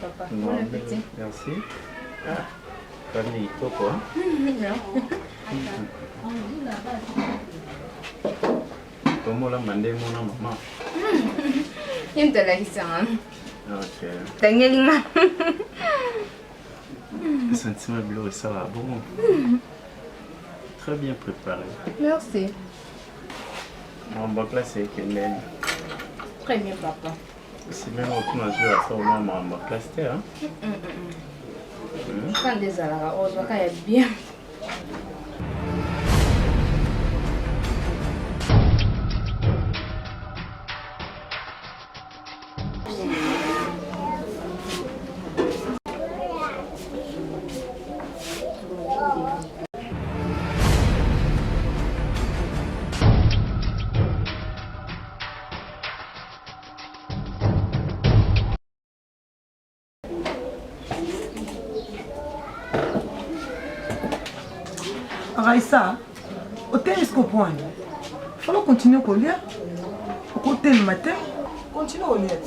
papa. Non, Bon appétit. Merci. Ah, famille, pourquoi? Comment la mandé mon maman? Il me l'a dit ça. Ok. T'as gagné. Le sentiment bleu, ça va bon. Très bien préparé. Merci. Mon bac là, c'est qu'elle aime. Très bien, papa. Si même on a joué à ça, au moins, mon bac là, c'était, hein? Quand des alara, on voit qu'il y a bien. Raïssa, au thé jusqu'au point. Il faut continuer à lire. Au côté le matin, continue à lire.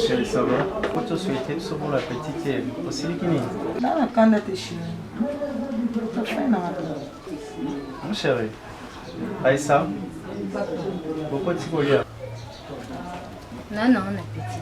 Chérie, ça va? Faut te souhaiter sur la petite aussi qui n'est. Là, la candidate est chérie. Tu fais une Mon chéri, Aïssa, pourquoi tu veux lire? Non, non, on a petit.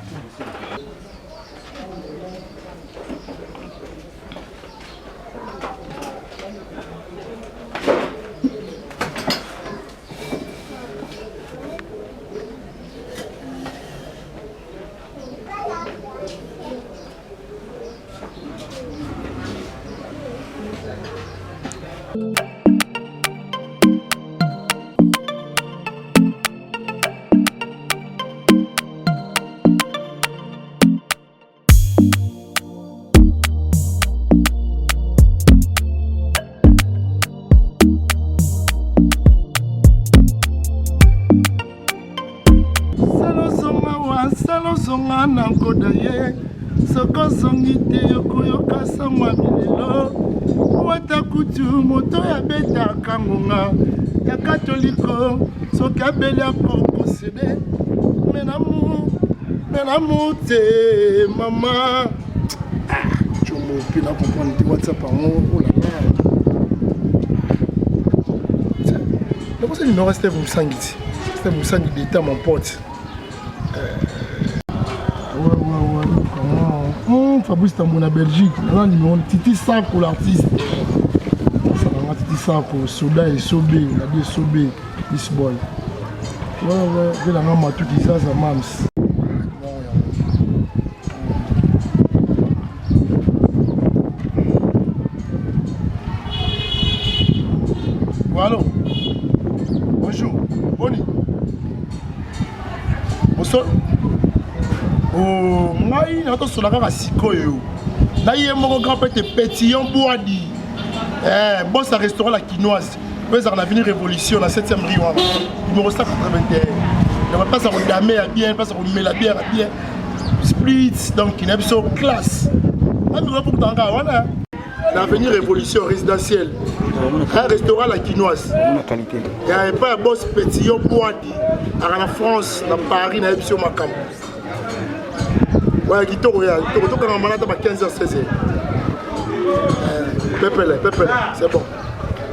Salozonga na nkoda ye soko zongi te yokoyoka sangwa milelo wata kutu moto ya betaka ngonga ya katoliko soki abeli akokosede menamu te mama chomo pina comprendre te whatsapp yango olala le conseil numéro c'était Moussangi c'était Moussangi d'état mon pote. Fabrice Tambo na Belgique, on numéro Titi Sako l'artiste. Titi Sako, Soda et Sobé, on a dit Sobé, this boy. Ouais, je vais la maman tout qui ça mams. Allô? Bonjour, Boni. Bonsoir. Oh, moi, il y a tout sur la carte à Sikoyo. Là, il y a mon grand petit boadi. Boss à restaurant la quinoise. Vous avez l'avenir Révolution, la 7e rue. Numéro 181. On va passer à Rodamé à bien, passe à Rodamé la bière à bien. Split, donc il y a une classe. L'avenir Révolution résidentielle. Un restaurant la quinoise. Il n'y a pas un boss petit boadi. En France, dans Paris, dans l'émission Macam. Ouais, qui tourne, quand on malade à 15h, 16h. Pépele, c'est bon.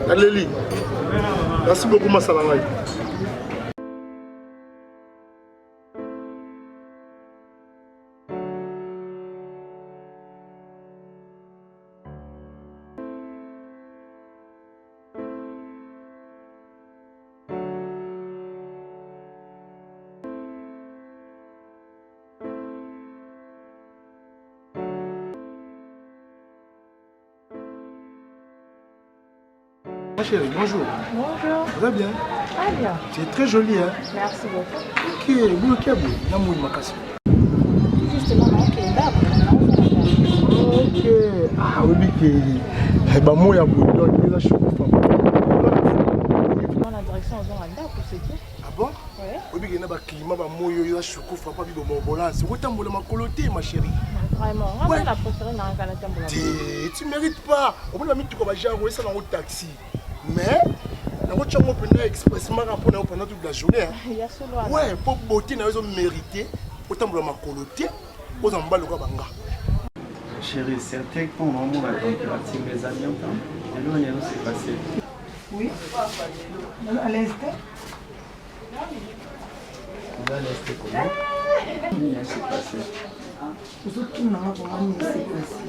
Allez, merci beaucoup, ma salamai. Ma chérie, bonjour. Bonjour. Ça va bien? Ah bien. C'est très joli, hein? Merci beaucoup. Ok, vous le câble, il y a mon macasse. Justement, ok, d'accord. Ok. Ah oui, ok. Bah, moi, il y a beaucoup de gens qui sont Dans la direction, on va là pour ce qui. Ah bon? Ouais. Oui, il y a un climat, il y a un choco, il y a un ambulance. C'est autant de ma coloté, ma chérie. Vraiment, on va la préférer dans un canapé. Tu ne mérites pas. On va mettre comme ça dans un taxi. Mais, nakotiango mpena expressement mpona pendant toute la journée. Ya solo wana. Ouais, po beauté na yo mérité otambola makolo te oza mobali lokola banga. Chérie, certains quand on a la température, mes amis entendent. Et là, rien ne s'est passé. Oui. À l'instant. On va rester comment? Rien s'est passé. Vous autres, tout le monde a vraiment s'est passé.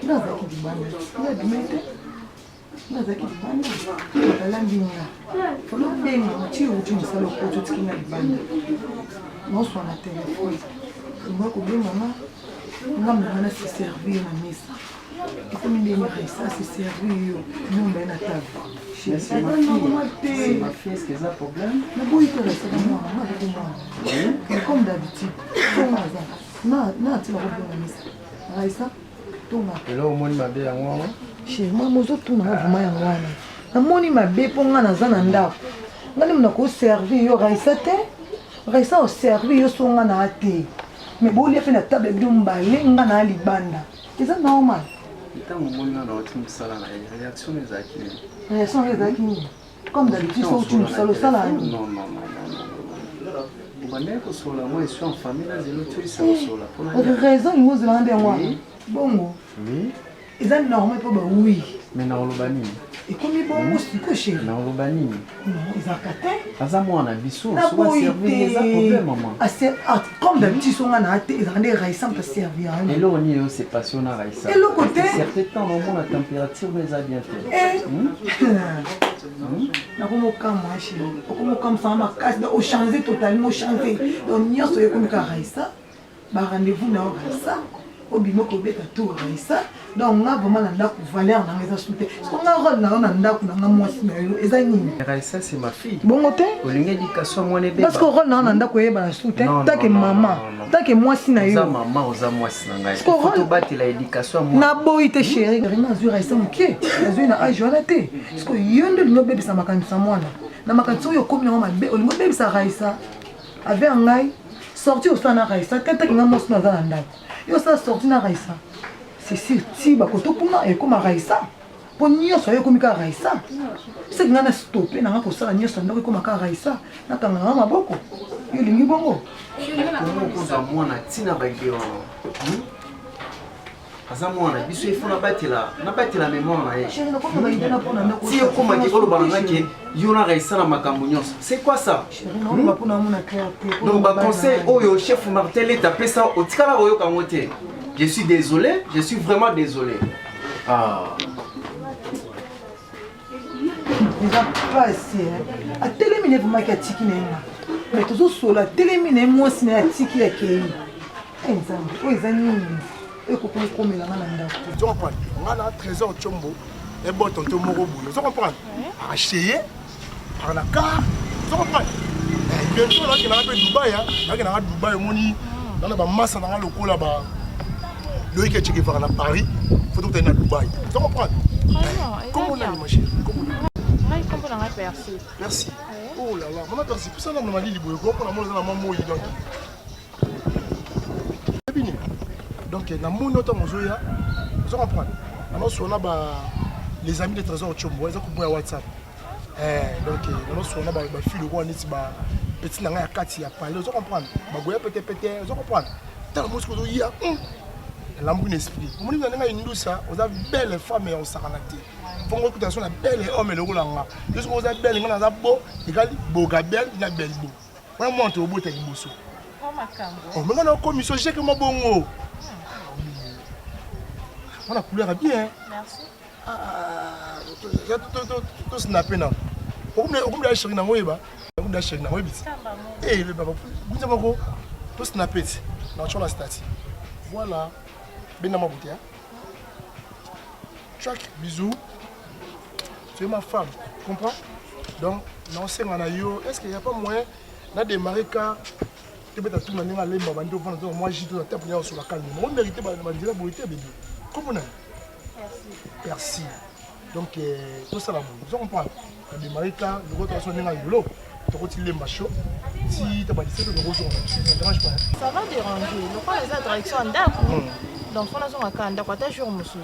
Dans un qui dit bande, il y a du maître. Dans un qui dit bande, il y a la ligne. Il faut le bien, tu es où tu me sers le pot, tu es dans la bande. Non, soit la téléphone. Moi, comme maman, on va se servir à misa. Il faut me dire ça, c'est servir. Nous, on est à table. C'est ma fille, est-ce qu'il y a un problème? Mais bon, il te reste à moi, maman. Comme d'habitude. Non, tu vas revenir à misa. Raïssa, tout va. Et là, au moins, il m'a dit à moi. Chez moi, je suis tout le monde. Je suis tout le monde. Je suis servi, Raïssa, Raïssa a servi, je suis servi. Mais bon, il y a fait la table de Mbalé, on a allé banda. C'est normal. Quand on a une réaction des acquis. Réaction des acquis. Comme d'habitude, tu me sors le salaire. Non. Moi, je suis en famille, là, je raison, il vous demande moi. Bon, oui. Ils ont normal pour oui. Mais non, le bani. Et comme ils vont aussi coucher. Non, le bani. Non, ils ont caté. As moi, on a bissou. Soit servir, il y a problème, maman. Comme d'habitude, ils ont des raisins pour servir. Et là, on y est, c'est passionnant, Raïssa. Et l'autre côté. Certains temps, on a la température, mais ça bien fait. Nakomokama chérie, okomokama ça m'a casse, on changer totalement, changer. Donc nous sommes comme Raïssa, ba rendez-vous na Raïssa, obimo ko beta tout Raïssa. Donc on a vraiment la valeur dans les aspects. On a rôle na ndako na mwasi na yo ezanini. Raïssa c'est ma fille. Bon côté. Olinga éducation moi bébé. Parce que rôle na ndako yeba na soute, tant que maman, tant que mwasi na yo. Za maman oza mwasi na ngai. Faut battre la éducation moi. Na boité chérie, vraiment azur Raïssa mukie. Azur na âge wana te. Parce que yondo lingo bébé sa makanisa mwana. Na makanisa yo komi na mabe, olingo bébé sa Raïssa. Avec un ngai sorti au sana Raïssa, tant que nga mwasi na za ndako. Yo ça sorti na Raïssa. C'est sûr, si bakoto kuna et comme Raïssa. Pour nier ça yo comme Raïssa. C'est que na stopper na ko sala nier ça ndako comme Raïssa. Na kanga na maboko. Yo lingi bongo. Ko za mwana tina bagio. Aza mwana biso ifuna batela, na batela mémoire na ye. Chérie, na ko ba idena pour na ndako. Si yo koma ki kolo bana ke yo na Raïssa na makambo nyonso. C'est quoi ça? Chérie, non ba pour na mona clarté. Donc ba conseil oyo chef Martel et tapé ça au tikala oyo kangote. Je suis désolé, je suis vraiment désolé. Ah. Déjà passé. A téléminé pour ma katiki nenga. Mais toujours sur la téléminé moi si na tiki ya kei. Ensemble, o ezani. E ko comme la nanda. Tu comprends? On a un trésor Chombo et bon tonton moko boulot. Tu comprends? Acheter par la carte. Tu comprends? Bientôt là qui n'a pas Dubaï hein. Là qui n'a pas Dubaï moni. Dans la masse dans le local là-bas. Le week-end tu vas à Paris, faut que tu ailles à Dubaï. Tu comprends? Comment on a ma chérie? Comment on a? Comment on a perçu? Merci. Oh là là, mon merci. Pour ça on m'a dit libre. Comment on a mon maman donc. C'est bien. Donc na mon autre mozoya, tu comprends? Alors on a les amis de Trésor Chombo, ils ont compris WhatsApp. Donc on a ba fille ko niti ba petit nanga ya kati ya parler, tu comprends? Ba goya peut-être, tu comprends? Dans le mosco do ya. L'amour d'esprit. Comme on dit dans une douce, on a belle femme et on s'en a été. Faut qu'on écoute la belle homme et le rôle en là. Juste qu'on a belle, on a beau, égal beau gabelle, il a belle beau. On monte au bout de l'immosso. Oh, mais on a commis ce chèque mon bon. On a couleur bien. Merci. Ah, tout snappé là. On me l'a chéri dans moi ba. On me l'a chéri dans moi bit. Eh le papa, vous avez quoi? Tout snappé. Dans sur la statue. Voilà. Ben dans ma bouteille. Chaque bisou. Tu es ma femme, tu comprends? Donc, non, c'est mon aïeux. Est-ce qu'il n'y a pas moyen de démarrer car tu peux tout le monde aller moi j'ai tout la tête sur la calme. On mérite la beauté bébé. Comment? Merci. Donc, tout ça là, vous comprenez? Démarrer car le retour sur le yolo. Tu retires les machos. Si tu n'as pas dit ça, tu ne dérange pas. Ça va déranger. Le point est la direction en d'accord. Donc, on a son account, d'accord, t'as jour, monsieur.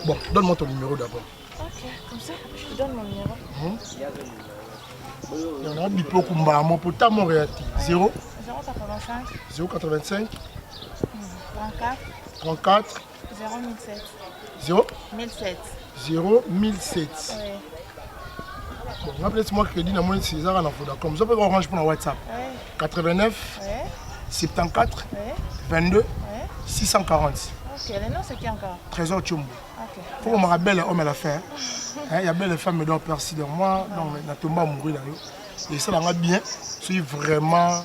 Bon, donne-moi ton numéro d'abord. Ok. Comme ça, je te donne mon numéro. Il y en a Bipo Kumba, mon pote mon réati. 0 085 085 34 34 01007. 0 1007. 01007. Oui. Bon, rappelez-moi crédit dans mon César à la Vodacom. Vous avez Orange pour le WhatsApp. Oui. 89 Oui. 74 Oui. 22 Oui. 640. Ok, le nom c'est qui encore? Trésor Tchumbo. Ok. Faut qu'on me rappelle homme à l'affaire. Il y a belle femme qui perçu de moi, donc na tomba mourir là. Et ça va bien. C'est vraiment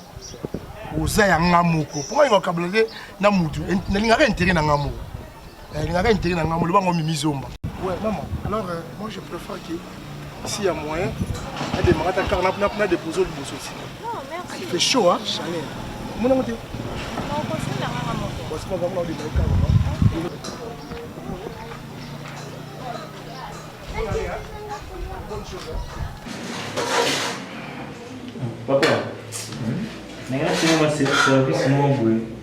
aux ayamoko. Pourquoi il va câbler na mutu? Il n'y a rien intérêt na ngamu. Il n'y a rien intérêt na ngamu. Le bango mimizomba. Ouais, maman. Alors moi je préfère que s'il y a moyen, il y a des marats à car n'a déposé le bosso aussi. Non, merci. Il fait chaud hein, Chanel. Mon nom est. Non, on continue la maman. Bon, c'est pas vraiment des marats. Papa, je service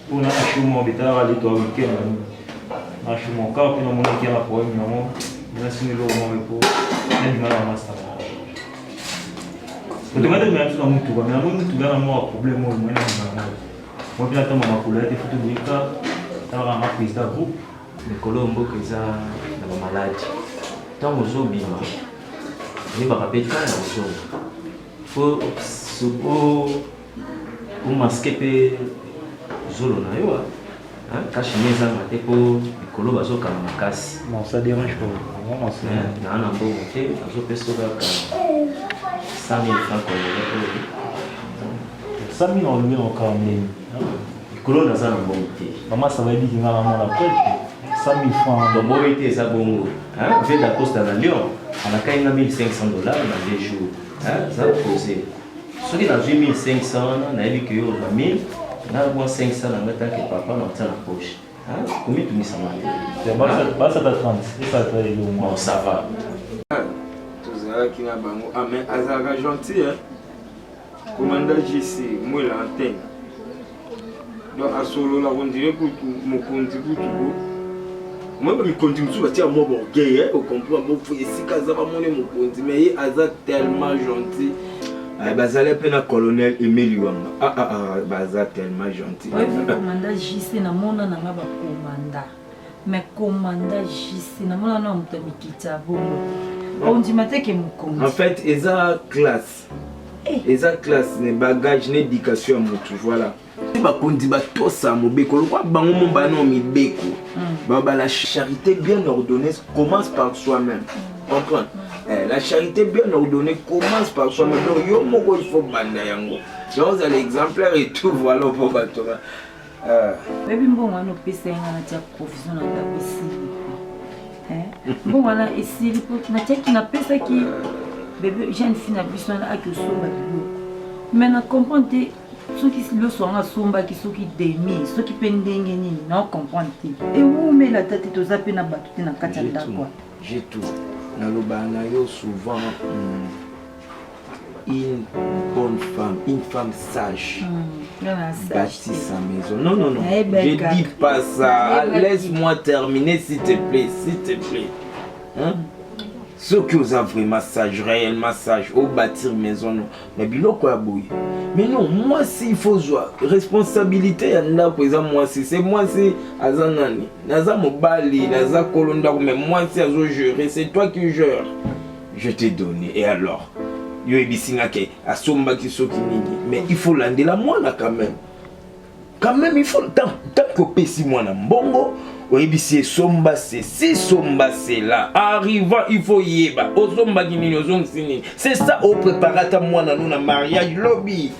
pour acheter mon bétail à l'étoile week-end. Acheter mon car, puis mon week-end à pour je vais signer le moment pour un master. Je vais te mettre dans mon tour, mais tu vas avoir un problème. Moi, je vais attendre ma couleur, tu fais tout le cas, tu vas avoir un prise de groupe. Les Colombo qui sont malades. Tant que vous bien, je ne vais pas répéter ça. Il faut masquer les zones. Cacher les gens pour les Colombo qui sont cassés. Non, ça dérange pas. Non, non, bon, ok. Je peux sauver 100 000 francs. 100 000 on le met encore, mais les Colombo sont en bon côté. maman, ça va dire qu'il y a un après. 100 000 francs. Donc, bon, été, ça bon. On fait de la Costa à Lyon. On a quand même $1 500 dans 2 jours. Ça va poser. Ceux qui ont 1 500, on a vu qu'il y a 1000. On a 500 dans le temps que papa dans la poche. Combien tu mets ça? Ça t'a 30. Et ça t'a eu au moins. Bon, ça va. Ah, mais Azara gentil, hein? Commandant JC, moi l'antenne. Donc, à solo, là, on dirait que mon compte, moi, je continue à dire moi, orgueil, au comprend, bon, il faut essayer de mon compte, mais Azara tellement gentil. Bazale pena colonel Emile Wanga. Bazale tellement gentil. Oui, commandant JC, na mona na ngaba commandant. Mais commandant JC, na mona na mtamikita bongo. On dit matin que mon compte. En fait, eza classe. Eza classe, ne bagage, ne éducation à motu, voilà. Bakondi batosa mobeko, le roi bango mon banon mibeko. La charité bien ordonnée commence par soi-même. Comprends? La charité bien ordonnée commence par soi-même. Donc, yo moko il faut banda yango. Donc, vous avez l'exemplaire et tout, voilà pour batora. Baby mbongo ano pesa nga na tia provision na tabisi. Mbongo ana esili po na tia ki na pesa ki bébé jeune fille na biso na aki somba biloko. Mais na comprendre soki lo songa somba ki soki demi, soki pe ndenge nini na comprendre te. Et où mais la tête to zape na batu te na kati ya ndako. J'ai tout. Dans le banayo souvent une bonne femme, une femme sage. Bâtit sa maison. Non, non, non. Je dis pas ça. Laisse-moi terminer, s'il te plaît. S'il te plaît. Hein? Ceux qui ont vraiment sage, réellement sage, au bâtir maison, non. Mais mais non, moi, s'il faut jouer, responsabilité, par exemple, moi, si c'est moi, c'est Azanani, Naza Mobali, Naza Kolonda, mais moi, c'est Azo gérer, c'est toi qui gères. Je t'ai donné, et alors? Yo ebisingake asomba kisoki nini, mais il faut lander la moine quand même. Quand même, il faut tant que pesi moine mbongo. Oebisi somba c'est si somba c'est là arrivant il faut yeba osomba kinini ozong sinini c'est ça au préparata mwana nous na mariage lobby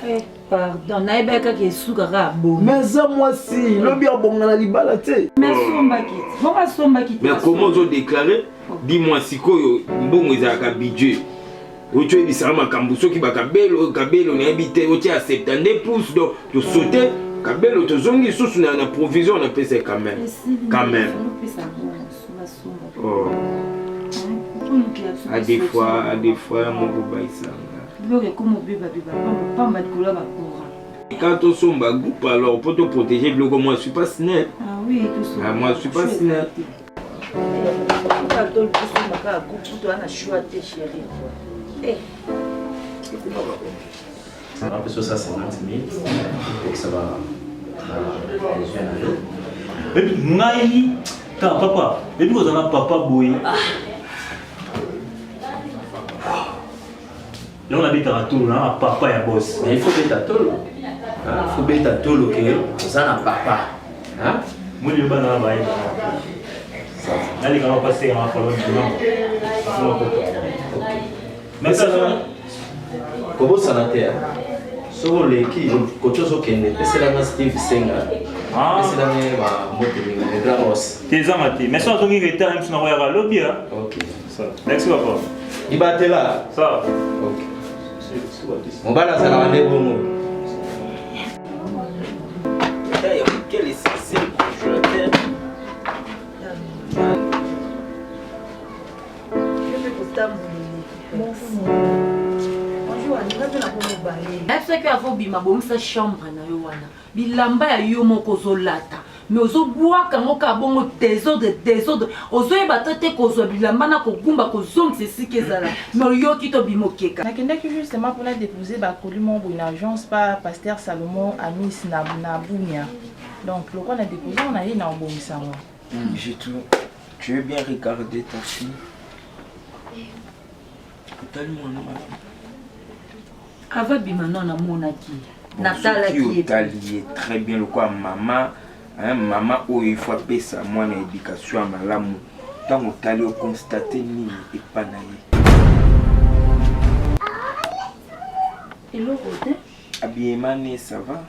pardon naibeka ke suka ka bon mais ça moi si lobby abonga na libala te mais somba kiti bon somba kiti mais comment vous déclarer dis-moi sikoyo mbongo ezaka budget ocho ebisa makambo soki bakabelo kabelo na habité ocho à 72 pouces donc to sauter Kabelo tozongi sous na provision on appelle ça quand même. Quand même. Oh. À des fois mon boba isanga. Quand on somba groupe alors pour te protéger, moi je suis pas snap. Ah oui, tout ça. Moi je suis pas snap. kaka to lukusu baka kupu to ana choix te chérie. Eh. Ça va, parce que ça 50 000, et que ça va. Et puis, Naï, papa, et puis, vous avez papa boy. Là, on habite à tout, là, papa et boss. Mais il faut être à tout. Il faut être à tout, ok? Ça n'a papa. Hein? Moi, je vais pas dans la baille. Là, les gars vont passer en falloir du Mais ça va. Comment ça n'a été? So les qui quelque chose qui n'est pas c'est la Steve Senga. C'est la même grand os. Tes amati. Mais ça on dit que t'as même si on va à lobby hein. OK. Ça. Merci papa. Il battait là. Ça. OK. On va là ça va aller bon. Quel est c'est nayebisaki avobima bomisa chambre na yo wana bilamba ya yo moko ozolata mais ozobwaka ngo kaka bongo désordre ozoyeba ta te kozwa bilamba na kogumba kozongisa esika ezala mais oyoki tobima okeka nakendaki justement mpona déposer bakoli mongo une agence pa Pasteur Salomon Amis na Bunia. Donc lokola na déposé on a ye na obomisa ngo. Tu veux bien regarder ta fille? ava bima non namonaki natalaki très bien le quoi maman maman où il faut appeler ça moi na éducation à malamu tant au tali au constater ni et pas naïe et l'autre côté habillement ça va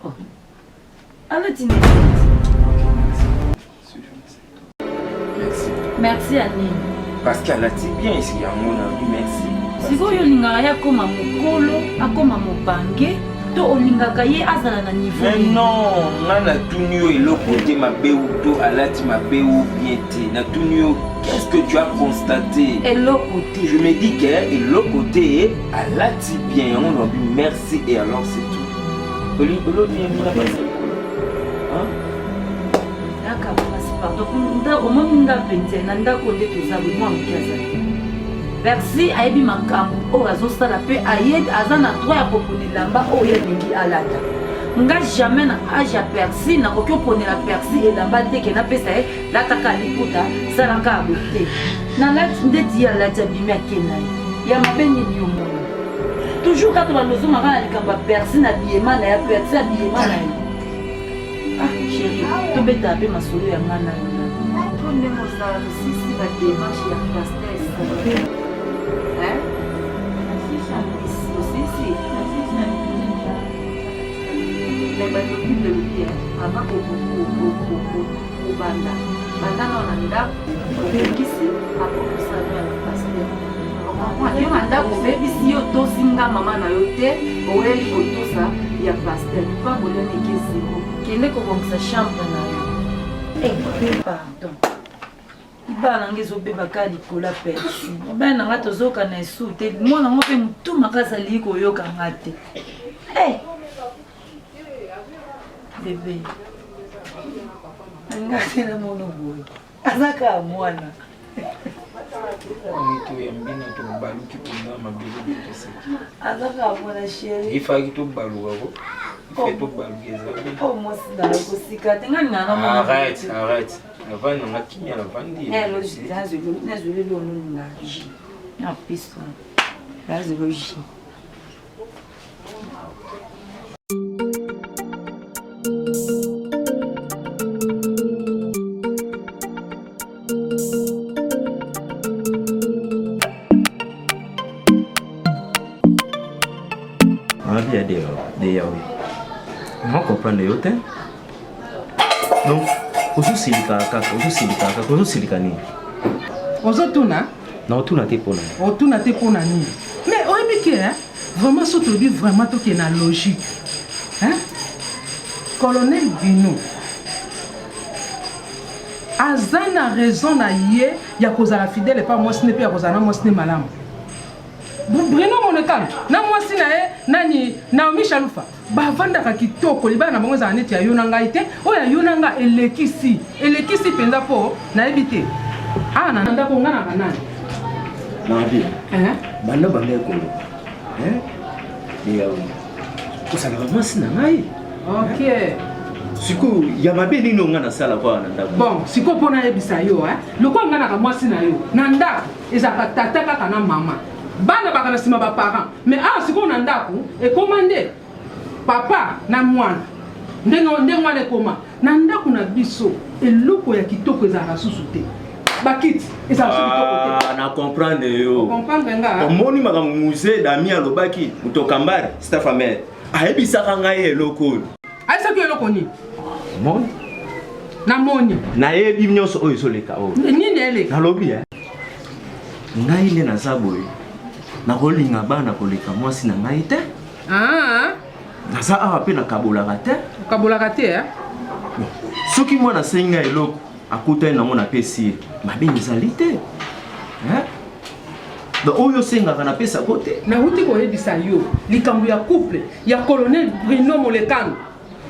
oh alors tu merci Annie parce qu'elle a dit bien ici à mon avis merci sikoyo olingaka ye akoma mokolo akoma mobange to olingaka ye azala na niveau mais non nga natuni yo eloko te mabe ou to alati mabe ou bien te natuni yo qu'est-ce que tu as constaté eloko te je me dis que eloko te alati bien yango nabi merci et alors c'est tout ololo bien mina basi akabasi pardon omoni nga penze na ndako nde toza mwa moke azali Percy ayebi makambo oyo azosala mpe ayebi aza na droit ya koponela elamba oyo alingi alata nga jamais na age ya Percy nakoki oponela Percy elamba te ke napesa ye lataka liputa salaka ya bote nalati ndeti ye alati abimi ake na ye ya mabe nini yo mona toujours kaka banozomaka na likambo ya Percy na biyema na ya Percy abiyema na ye chéri tobetaka mpe masolo ya nga na yo po ndenge ozala mosisi bademarshe ya Pasteur hein? Aussi, mais bah depuis le bien, avant au banda, banda on a là, ici, après ça le pasteur. Yo anda ko baby si yo to singa mama na yo te, oeli ko to sa ya pasteur. Pas ko le nekesi ko. Kende ko bongisa chambre na yo. Pardon. Ibana ngezo beba ka likola Percy. Bana nga tozoka na esu te. Mwana ngo pe mutu makasa liko yoka ngate. Eh. Bébé. Ngate na mono boy. Azaka mwana. Mito ya mbina to baluki pona mabilo bitose. Azaka mwana chérie. Ifaki to baluwa ko. Ifaki to balugeza. Oh mosi na ko sikate ngani ngana mwana. Arrête. Avant on a qui à la vendre. Logique, là je le donne là. Na piste. Là je le j. On a bien des yaoui. On comprend les hôtels. Donc ozosilika nini ozotuna na otuna te mpona nini mais oyebi ke vraiment so tolobi vraiment toke na logique colonel Bino aza na raison na ye ya kozala fidèle epa mwasi ne mpe ya kozala na mwasi ne malamu Bruno Monetal na mwasi na ye nani Naomi Chalufa bavandaka kitoko libana na bango ezala neti ya yo na ngai te oyo ya yo na nga elekisi mpenza mpo nayebi te Ah, nanda konga na banani. Nabi. Banda ekolo. Kosala mwasi na ngai. Ok. Siku ya mabe nini onga na sala kwa na ndako. Bon, siko pona yebisa yo loko nga na mwasi na yo. Na ndako ezaka tata kaka na mama. Bana baka na sima ba parents. Mais siko na ndako e commandé papa na mwana. Ndenge mwana koma. Na ndako na biso eloko ya kitoko ezaka susu te. Bakiti ezaka susu kitoko te. Na comprendre yo. Comprendre nga. Omoni makambo musée d'ami alobaki mutokambari staff amer. Ayebisaka ngai eloko. Aisa ki eloko ni? Moni. Na moni. Na yebi nyonso oyo ezoleka oyo. Nini eleka? Nalobi ngai nde naza boye. Nakolinga bana koleka mwasi na ngai te. Naza awa pe nakabolaka te. Kabolaka te Soki mwana senga eloko akutani na mona pesi mabe ezali te. Oyo sengaka na pesa kote. Na huti koyebisa yo likambo ya couple ya colonel Bruno Molekano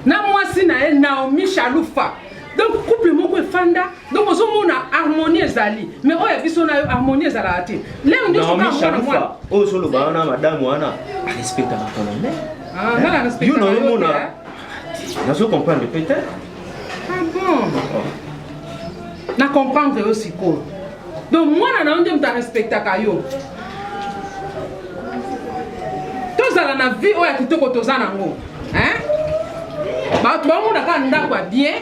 na mwasi na Naomi Chalufa. Donc couple moko efanda donc ozomona harmonie ezali mais oyo biso na yo harmonie ezala te. Leo ndio Naomi Chalufa oyo solo bana madame wana respecta la colonel. Na respecta. You know mona. Nazo comprendre peut-être. Bon. Na comprendre aussi quoi. Donc moi na onde mta respecta kayo. Tozala na vie oya kitoko tozana ngo. Ba to mo na ka ndako bien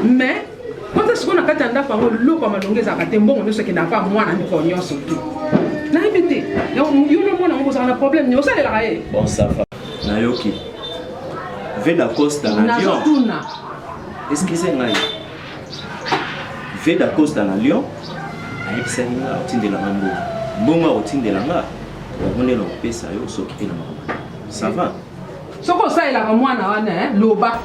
mais quand est-ce qu'on a kata ndako ngo loko malongeza ka tembongo nso ke na pa mwana ni ko nyonso tu. Na ebite. Yo no mona ngo za na problème ni osa la ye. Bon ça va. Na yoki. Veda Costa na Lyon. Est-ce que c'est ngai? Veda Costa na Lyon. Ayebisanga otindela mambo. Mbonga otindela nga. Onelo pesa yo soki na mama. Ça va? Soko ça ila mwana wana loba.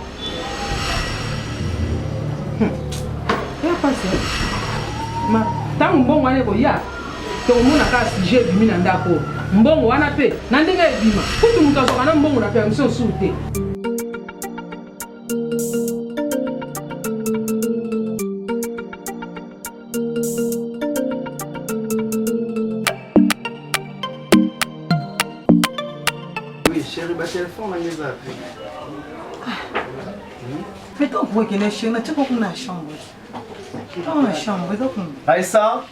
Ya pase. Ma tangu mbongo wana ko ya. To mona ka sujet bimi na ndako. Mbongo wana pe na ndenge ebima. Kutu mutazoka na mbongo na permission soute. Téléphone à mes appels. Mais tant que tu es chez nous, tu peux qu'on a chambre. Dans la chambre, Aïssa?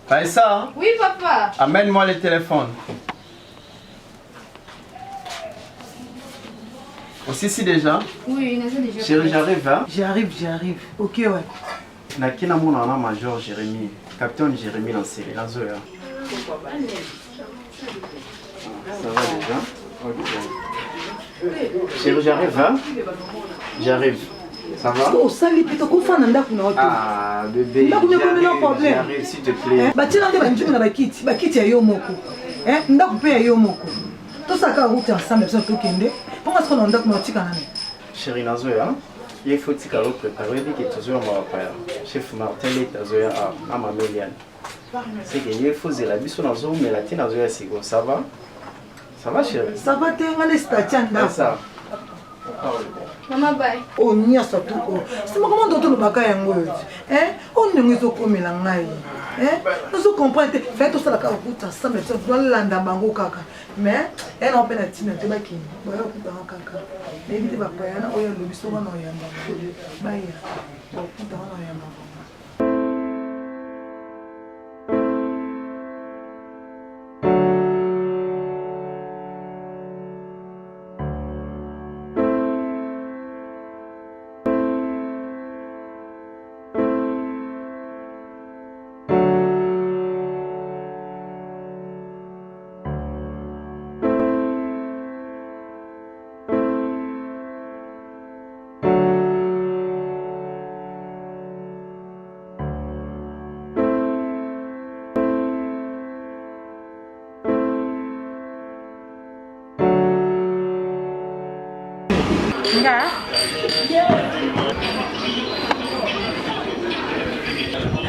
Aïssa? Oui, papa. Amène-moi le téléphone. Aussi, si déjà? Oui, il a déjà. Chérie, j'arrive, hein? J'arrive. Ok, ouais. Nakina mon ana major Jérémy, capitaine Jérémy dans série, dans Zoya. Ça va déjà? Ok. Chérie, j'arrive, hein? J'arrive. Ça va? Oh, salut, plutôt qu'on fait un Ah, bébé. J'arrive, s'il te plaît. Bah, tu n'as pas dit que tu as quitté Yomoko. Hein? Tu as coupé Yomoko. Tout ça, quand vous êtes ensemble, vous êtes OK. Pourquoi est-ce qu'on a un document? Chérie, Nazoya, il faut que tu prépares que tu sois chef Martin et à ma Méliane. C'est qu'il faut que la biso Nazo, mais la tienne Nazoya, c'est quoi? Ça va? Ça va, chérie? Ça va, tu es un ça. Maman, bye. Oh, nia surtout. C'est comment d'autres le bagage en word. Hein? On ne nous a comme il en a. Hein? Nous comprenons. Faites tout ça la carte pour ensemble. Tu dois l'anda bango kaka. Mais elle en peine à tirer te baki. Voilà pour dans kaka. Mais il va pas yana oya le biso wana oya mba. Bye. Pour dans oya mba.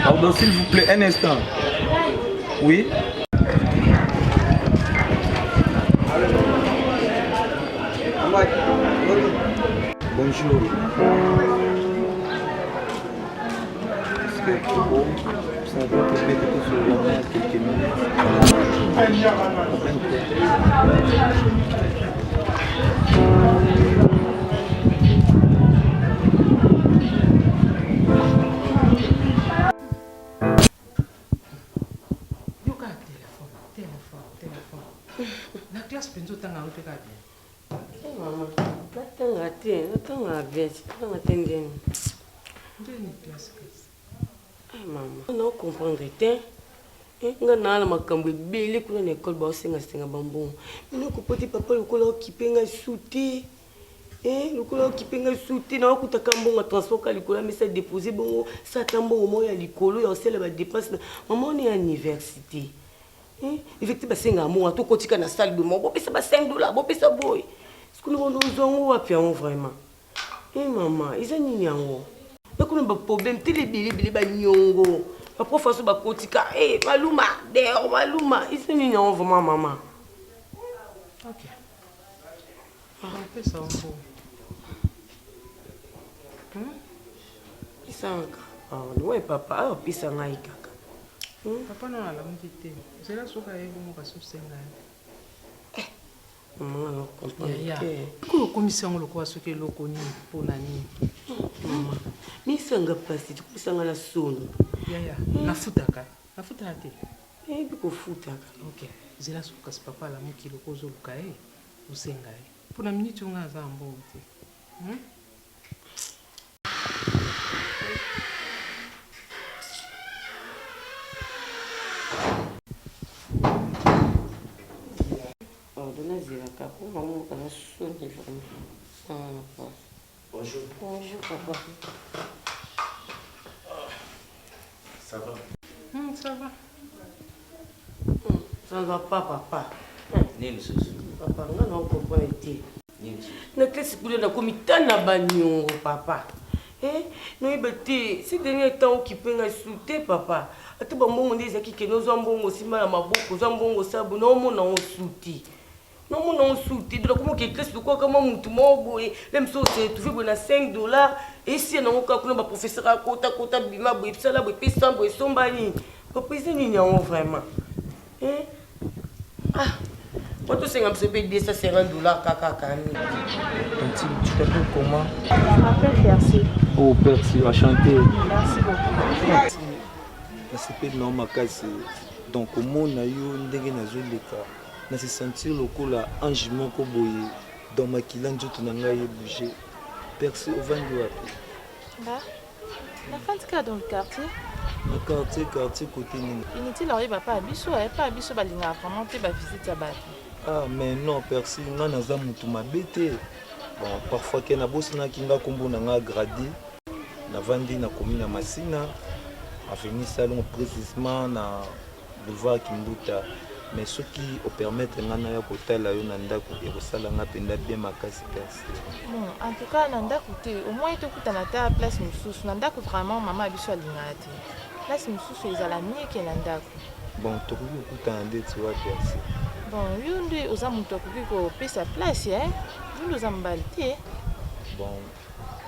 Pardon, s'il vous plaît, un instant. Oui? Bonjour. que trop, ça va te mettre sur la main quelques minutes. La classe penso tanga upe kabi. Mama, natanga te, natanga vete, natanga tendeni. Ndeni classe kasi. Ai mama, não comprendre te. Nga nala makambo ebele kuna na école ba osenga senga bambongo. Mina kopoti papa lokola okipe nga suti. Lokola okipe nga suti na okutaka mbongo transport ka likola mesa déposer bongo sa tambongo mo ya likolo ya osela ba dépense. Maman on est à l'université. Effectivement, c'est un amour. Tout côté na salle de mon beau pesa ba $5, beau pesa boy. Est-ce que nous zongo wa pia vraiment? Maman, ils ont ni yango. Donc on a un problème télé bili ba nyongo. La prof aso ba kotika, maluma, dehors maluma. Ils ont ni yango vraiment maman. OK. On pesa un peu. Pesa nga. Ouais papa, pesa nga ikaka. Papa non ala mvité. C'est là soka yebo mo ka sosenga. Maman non comprendre. Ko commission lo ko soke lo ko ni pona ni. Maman. Mi sanga pasi, tu sanga na sono. Ya. Nafutaka. Nafuta te. Biko futaka. OK. Zela soka si papa la moki lo ko zo luka usenga. Pona minute nga za mbo te. Bonjour. Bonjour, papa. Ça va? Ça va. Ça ne va pas, papa. Nini sous. Papa, on n'a pas compris. Nini. Na classe pour na comité na banyongo, papa. Non, c'est dernier temps occupé na souté, papa. Ate ba mbongo ndeza kike no zambongo sima na maboko zambongo sabu no mo na osuti. No mo na osuti de comme que classe quoi comme mutu mobo et même so c'est trouvé na $5 et si na ngoka kuna ba professeur akota bima bo epsala bo pesa bo sombani. Papa izini nyango vraiment. Quand tu sais un peu de ça c'est $1 kaka. Tu t'appelles comment? Je m'appelle Percy. Oh Percy, enchanté. Merci beaucoup. nasepeli na makasi donc omona yo ndenge nazoleka nase sentir lokola ange moko boye dans makila nzoto na ngai ebouge. Percy ovandi wapi? Nafandi kaka dans le quartier. Na quartier côté nini? Inutile oyeba pa biso pa biso balingaka vraiment mpe bavisite ya bato. Mais non Percy, nga naza mutu mabe te. Bon, parfois ke nabosanaki nga kombo na nga gradi navandi nakomi na Masina avenue Salon précisément na boulevard Kimbuta, mais ce qui au permettre ngana ya kotala yo na ndako e kosala nga penda bien makasi Percy. Bon, en tout cas na ndako te au moins tokutana ta place mosusu na ndako vraiment mama biso alingaka te. Place mosusu ezala mieke na ndako. Bon, tokoki kokutana nde ti wa Percy. Bon, yo nde oza moto akoki kopesa place yo nde oza mobali te. Bon,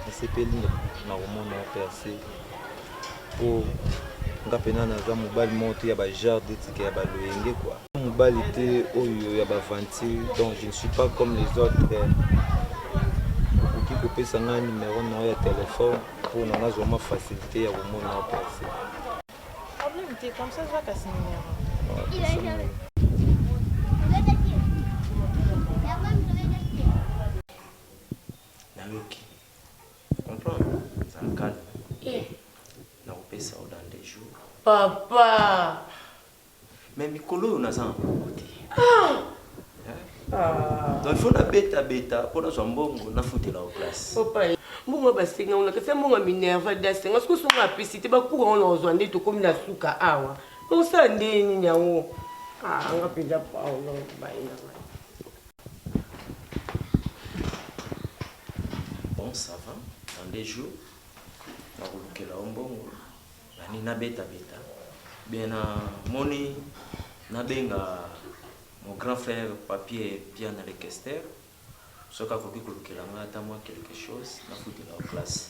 nasepeli na komona Percy po nga pena naza mobali moko te ya bagenre d'éthique ya baloyenge quoi. Mobali te oyo ya baventure, donc je ne suis pas comme les autres. Okoki kopesa nga numéro na yo ya téléphone mpo na nga zoma facilité ya komona Percy. Problème te comme ça je vais passer numéro. Nayoki. Comprends? Ça me calme. Ça dans des jours. Papa! Mais Mikolo, on a ça en côté. Donc il faut la bêta pour nous en bon, on a foutu la place. Papa, moi basenga on a que c'est mon minerva d'asenga. Est-ce que son apicité ba courant on a ndé to comme la suka awa. Ko sa ndé ni nyango. On a penda pa on ba ina. Bon, ça va. Dans des jours, on va rouler là en bon. Ni na beta bien moni na benga mon grand frère papier Pierre na Lekester soka koki kolukela nga ata moi quelque chose na foutu la classe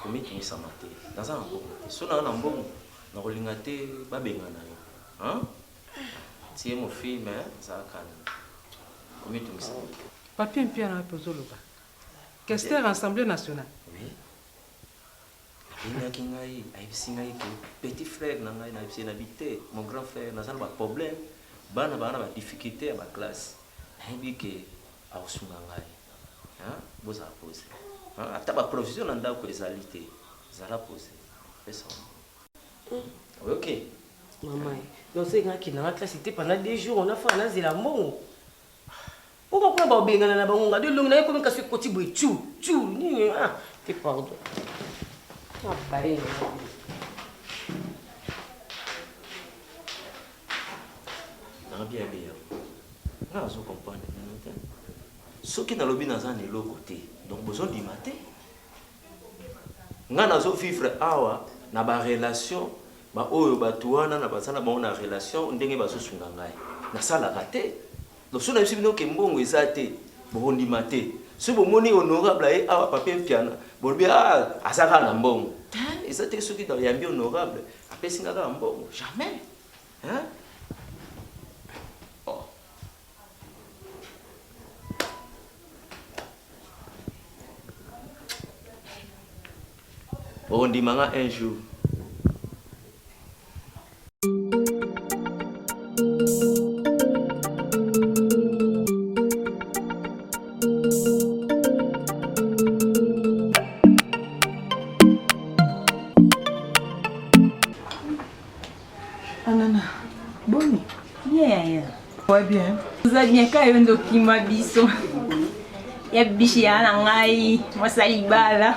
Comme tu es maté. Dans un bon. Si on a un bon, on a relingaté, babengana. Hein? Si mon fils, mais ça a calme. Comme tu es maté. Papier Pierre a posé le bas. Qu'est-ce que l'Assemblée nationale? Oui. Il y a petit frère qui a habité, mon grand frère, n'a pas de problème. Il y a des difficultés à ma classe. Il y a des vous avez posé. Tu as provision dans la qualité. Vous avez posé. Fais ça. Ok. Maman, donc c'est quand il a classe pendant 2 jours, on a fait un asile à mort. Pourquoi on va bien dans la banque? De l'homme là, comme quand c'est côté bruit, tchou. T'es pardon. Ah, bah, bien. Je comprends. Ceux qui n'ont pas besoin de l'autre côté, donc besoin du matin. Nous avons vivre awa na ba relation, ba oyo batuana na basana ba na relation ndenge baso sungangai. Na sala raté. Donc si on a vu que mbongo ezate, bondi maté. Si vous moni honorable et awa papier piana, bolbi asaka na mbongo. Ezate ceux qui dans yambi honorable, après singaka mbongo, jamais. Hein? On dit manga un jour. Anana, boni. Yeah. Ouais bien. Vous avez bien quand même document biso. Ya bishi ya ngai, mosalibala.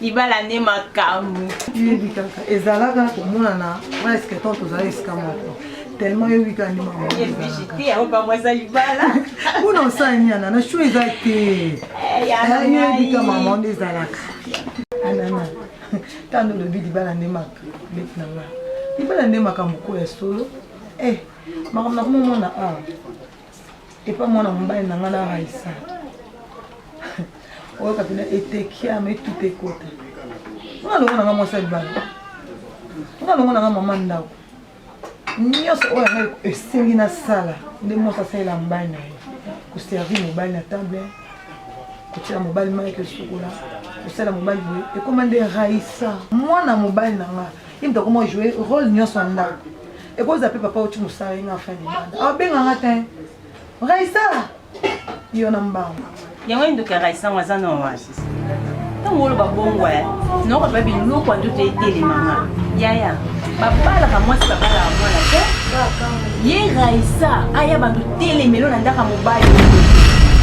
Libala ne makamu. Yebi kaka ezalaka komonana wana eske ton tozala esika moko tellement yebika ndi mama yebishite ya oba mwaza libala kuna osani ana na shu eza te yebika mama nde ezalaka anana tando lobi libala nde maka beti na nga libala nde makambo ko ya solo makambo na komomona awa epa mwana mobali na nga na raisa oyo kapina etekiama etute ekota nga longo nanga mwasi libala nga longo nanga mama ndako nyonso oyo ngai esengi nasala nde mwasi asalela mobali na ye koservi mobali na table kotiela mobali mai kosukola kosala mobali boye ekoma nde raisa mwana mobali na nga ye moto akoma joue rôle nyonso ya ndako ekozala mpe papa oti mosala ye nga afa libanda abenganga te raisa yo na mbango yango ndoka raisa mwaza no wasi tango lo babongwa no ko babi loko ndo te telemanga yaya babala ka mwasi babala mwana te ye raisa aya bantu telemelo na ndaka mobali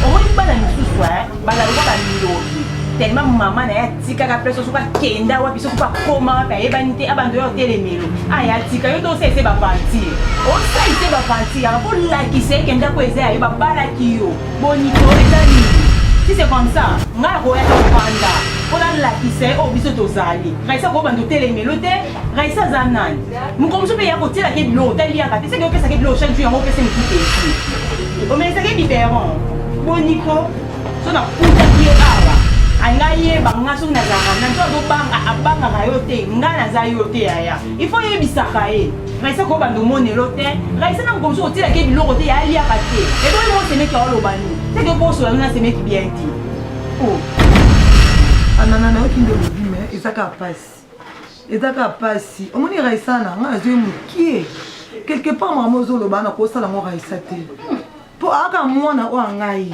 omoni bana misusu bala lo ka milobi tellement mama na ya tika ka preso suka kenda wapi so pa koma wapi ayebani te abando yo telemelo aya tika yo to sese ba parti o sese ba parti ya ko like se kenda ko eze ayo babala kiyo boni ko ezani. Si c'est comme ça, on va aller au Panda. On a la qui sait, oh, biso tozali. Raisa ko bando telemelo te, raisa zanan. Mu comme ça payer à côté la keblo, tel ya ka. C'est que pesa keblo chaque jour, on peut se mettre ici. O mais ça que biberon. Boniko, so na puta ki awa. Angaye banga so na zanga, na to do banga abanga rayote, ngana za yote aya. Il faut yebisaka e. Raisa ko bando monelo te, raisa na comme ça côté la keblo côté ya lia ka te. Et donc moi c'est mec qui lo bani. C'est que pour cela, c'est mec bien dit. Oh. Anana na okinde lobi mais ezaka pasi. Ezaka pasi. Omoni raisa na nga azo mukie. Quelque part maman zo loba na ko sala ngo raisa te. Po aka mwana o ngai.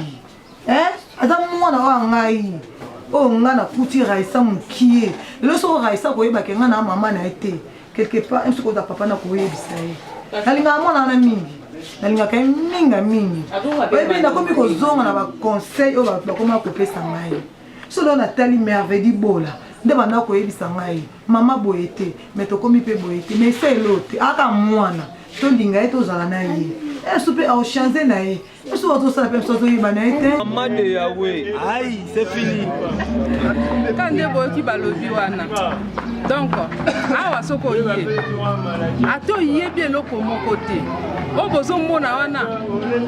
Aza mwana o ngai. O nga na kuti raisa mukie. Le so raisa ko yeba ke nga na mama na ete. Quelque part emso ko da papa na ko yebisa ye. Kalinga mwana na mingi. Nalingaka mingi oyebi nakomi kozonga na baconseil oyo bakoma kopesa ngai solo natali merveille bola nde banda koyebisa ngai mama boye te me tokomi mpe boye te me eselo te aka mwana tolinga ye tozala na ye esu mpe aochange na ye esu otosala mpe mosu toyeba na ye te mama de yawe ai c'est fini ka nde boyoki balobi wana donc awa soko ye ate oyebi eloko moko te oyo bozomona wana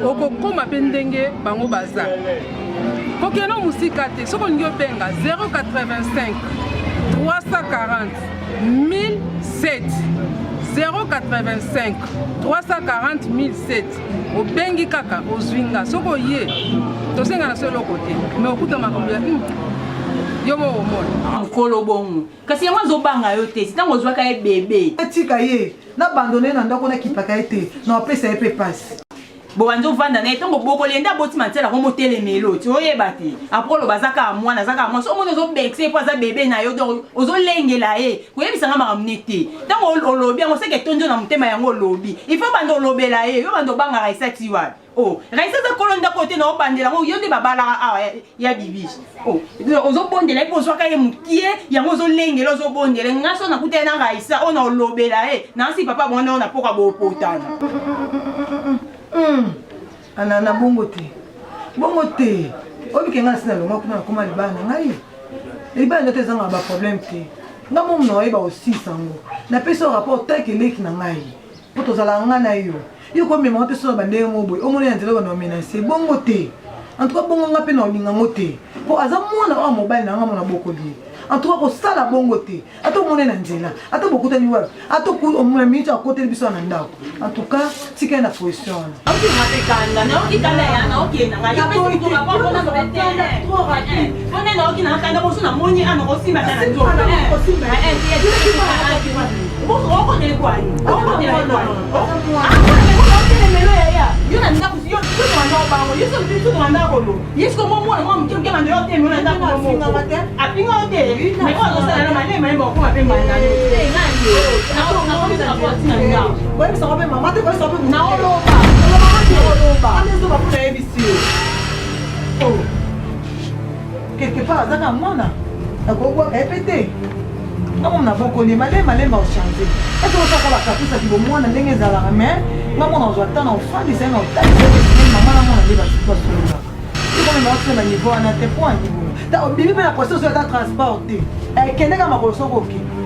okokóma mpe ndenge bango baza po okeno musika te soko olingi obenga 085 340 1007 085 340 1007 obengi kaka ozwinga soko ye tosenga na so eloko te mais okuta makambo ya yo bomona nkolo bongo kasi yango azobanga yo te sitango ozwaka ye bebe etika ye nabandone na ndako nakipaka ye te na opesa ye mpe pasi bobanzi ovanda na ye ntango bokolenda botima ntiela ko motelemelo ti oyeba te apres oloba azaka ya mwana so omoni ozobekisa ye po aza bebe na yo donc ozolengela ye koyebisanga makambo ne te ntango olobi yango seke tondio na motema yango olobi il faut banda olobela ye yo banda obanga raisa ti wapi raisa aza kolo ndako te na obandela yango yo nde babalaka awa ya bibishi ozobondela ye mpo ozwaka ye mokie yango ozolengela ozobondela nga so nakuta ye na raisa oyo na olobela ye nansi papa bwana oyo na poka bopotana anana bongo te obike nga nsina longa kuna nakoma libala na ngai libala ndoto ezanga baproblème te nga momu na oyeba osisa yango napesi o rapport take eleki na ngai mpo tozala nga na yo komema mpe sona bandenge moboye omoni na nzela bana omenase bongo te antuka bongo nga mpe na olingango te mpo aza mwana oyo mobali na nga mona bokoli antuka kosala bongo te ata omone na nzela ata bokutani wapi ata omona miniti akoteli biso na ndako antuka tika ye na position wana quelque part azaka mwana akobwaka epete ngamona bokoli malemba ochange ete osaka bakatusaki bomwana ndenge ezalaka mais ngamona ozwa tana ofandisa ye na otalisee mama na mwana nde basololaka ikomema osala baniveau wana te po anivou obibi mpe na procès oyo ata transport te ekendeka makolo soko okende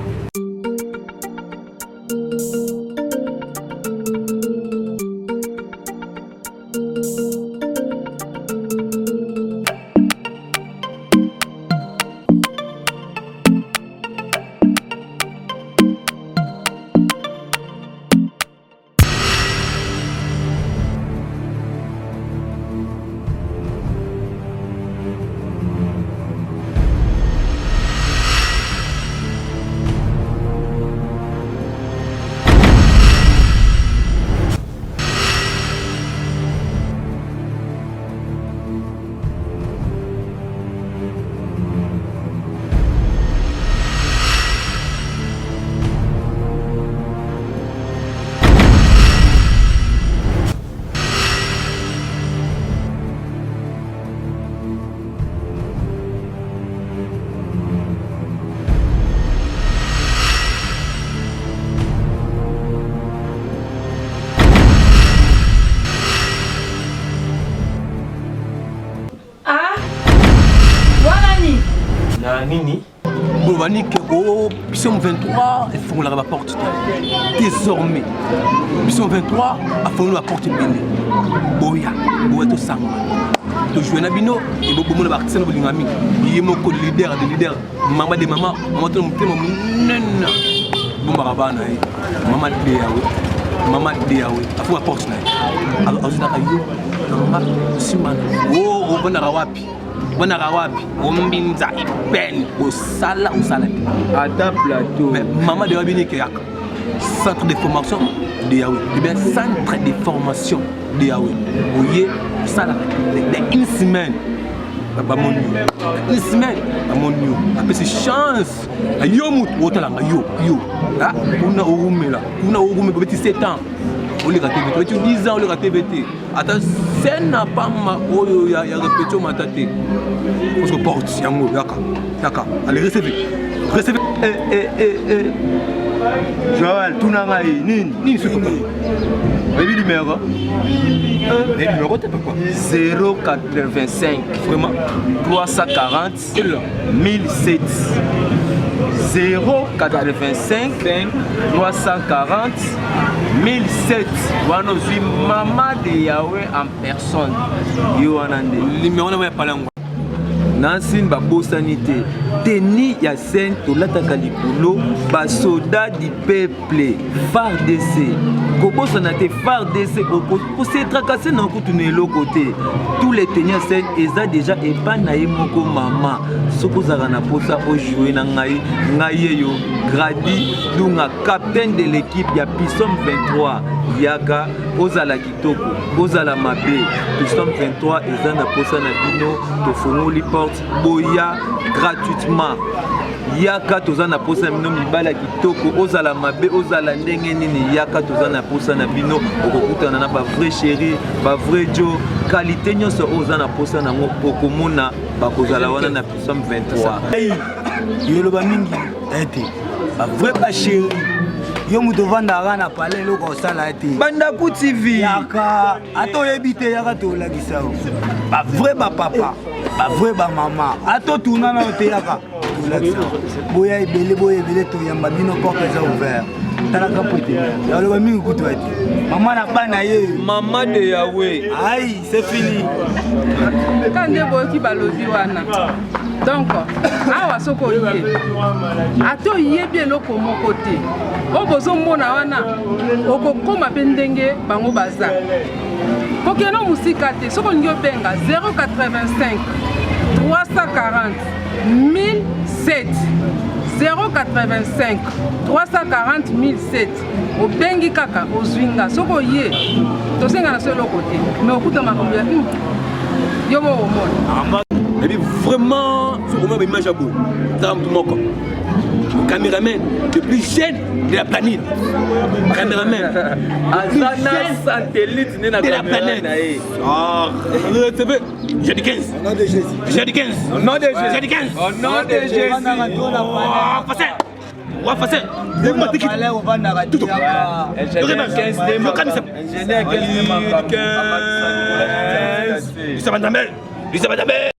Nini? Bovanik, Bisson 23, il faut la porte. Désormais, Bisson 23, il faut la porte bénie. Boya, Boato Sang. Tu joues un abino, et beaucoup de partisans de l'Ingami. Il est mon leader, maman de maman, maman de mon non. Bon, Barabana, maman de Yaoui, maman de Yaoui, il faut la porte. Alors, maman, Simon, oh, bon Arawapi. Bonara wapi ombinza ipeni osala ata plateau maman de wabini ke yak centre de formation de Yahweh bien centre de formation de Yahweh oye sala une semaine ba mon une semaine ba mon yo après c'est chance yo mut otalanga yo ah kuna urumela petit 7 ans on les raté tu 10 ans on les raté attends c'est n'a pas ma oyo ya répétition matate parce que porte yango yaka allez recevez Joël tunanga nini ce quoi baby numéro t'es pas quoi 085 vraiment 340 1007 085 340 1007 wana ozwi mama de Yahweh en personne yo wana nde numéro na ya palango nansine babosani te teni ya scène tolataka likolo basoda du peuple FARDC kobosana te FARDC kose tracasser na kutuna eloko te tous les tenir scène eza déjà epa na ye moko mama soki ozalaka na posa ojouer na ngai eyo Gradi Dunga capitaine de l'équipe ya Pissom 23 yaka ozala kitoko ozala mabe Pissom 23 eza na posa na bino tofungoli porte boya gratuitement yaka toza na posa na bino mibala kitoko ozala mabe ozala ndenge nini yaka toza na posa na bino okokutana na ba vrai chéri ba vrai jo qualité nyonso oza na posa nango okomona bakozala wana na Pissom 23 yoloba mingi ete ba vrai ba chéri yo muto vandaka na palais loko osala ete Bandaku TV yaka ato yebite yaka to lakisa ba vrai ba papa ba vrai ba mama ato tuna na te yaka to lakisa boya ebele to yamba bino porte za ouvert tala kapote yaloba mingi kutu ete mama na bana ye mama de Yahweh aïe c'est fini quand ndebo ki balobi wana donc awa soko yé ato yebi eloko moko te o bozomona wana okokoma mpe ndenge bango baza kokeno musika te soko olingi obenga 085 340 1007 085 340 1007 obengi kaka ozwinga soko ye tosenga na so eloko te mais okuta makambo ya yo omona. Et puis vraiment, on a une image à bout. Le caméraman le plus jeune de la planète. Caméraman. Azana satellite de la planète. Ah, j'ai dit 15. J'ai dit 15. Au nom de Jésus. J'ai dit 15. Au nom de Jésus. Lisa Bandamel.